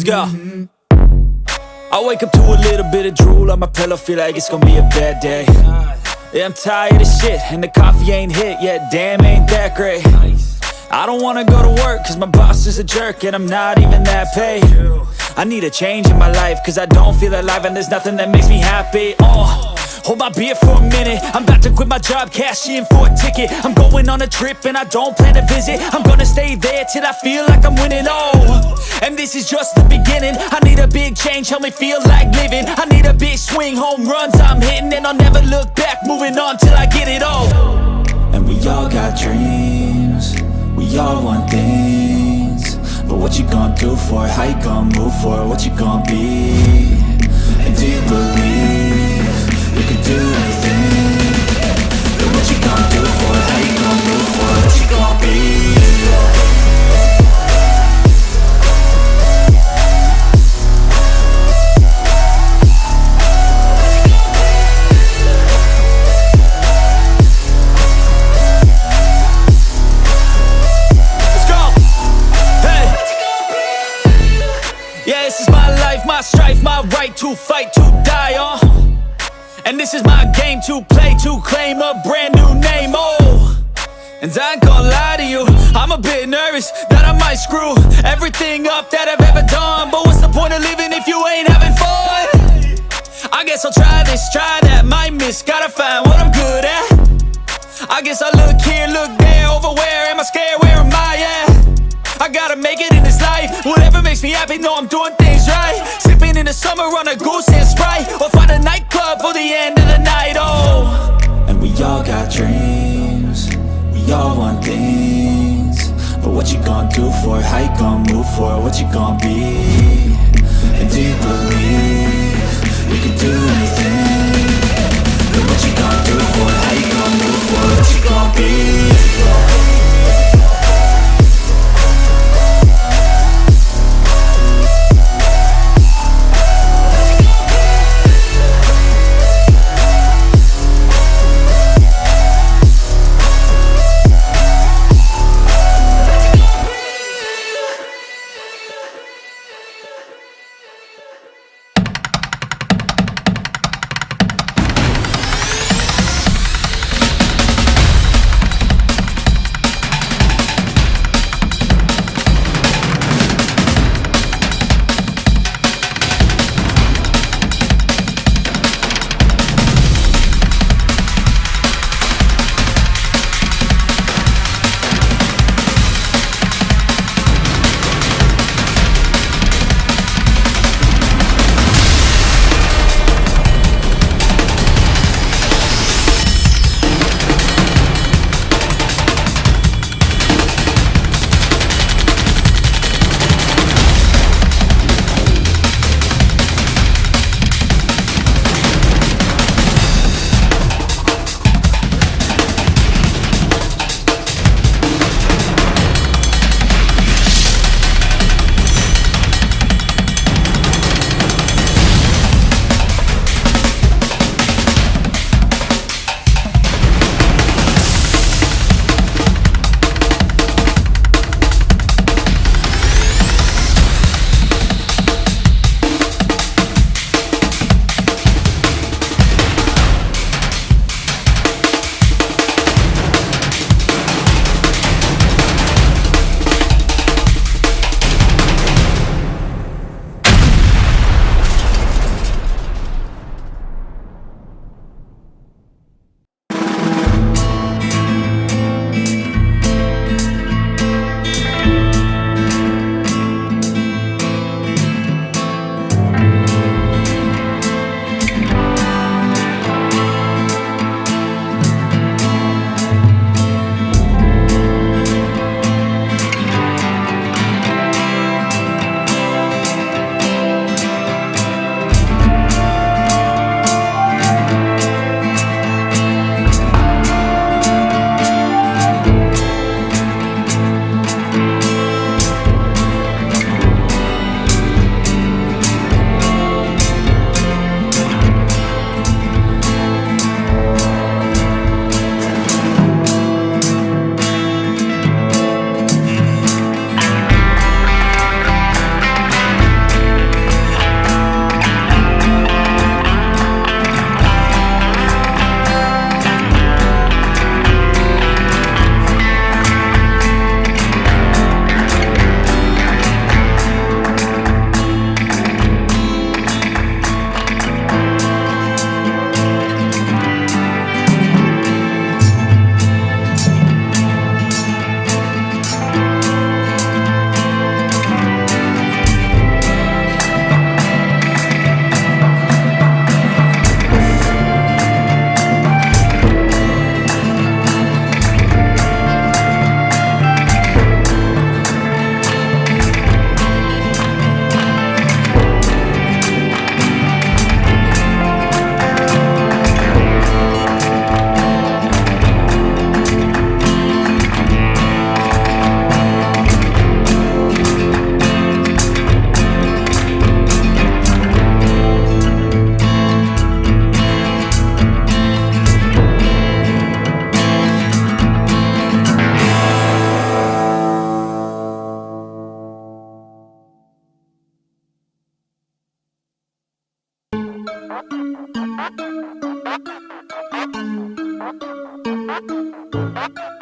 go. I wake up to a little bit of drool on my pillow, feel like it's gonna be a bad day. Yeah, I'm tired of shit, and the coffee ain't hit yet, damn, ain't that great. I don't wanna go to work, cause my boss is a jerk, and I'm not even that paid. I need a change in my life, cause I don't feel alive, and there's nothing that makes me happy. Hold my beer for a minute, I'm about to quit my job, cash in for a ticket. I'm going on a trip and I don't plan to visit. I'm gonna stay there till I feel like I'm winning, and this is just the beginning. I need a big change, help me feel like living. I need a big swing, home runs I'm hitting, and I'll never look back, moving on till I get it all. And we all got dreams, we all want things, but what you gonna do for it? How you gonna move for it? What you gonna be? And do you believe you can do anything? But what you gonna do for it? How you gonna move for it? What you gonna be? My strife, my right to fight, to die on. And this is my game to play, to claim a brand new name, And I ain't gonna lie to you, I'm a bit nervous that I might screw everything up that I've ever done. But what's the point of living if you ain't having fun? I guess I'll try this, try that, might miss, gotta find what I'm good at. I guess I look here, look there, over where am I scared, where am I at? I gotta make it in this life, whatever makes me happy, know I'm doing things right. Sipping in the summer on a goose and Sprite, or find a nightclub for the end of the night, And we all got dreams, we all want things, but what you gonna do for it? How you gonna move for it? What you gonna be? And do you believe you can do anything? But what you gonna do for it? How you gonna move for it? What you gonna be? Thank you.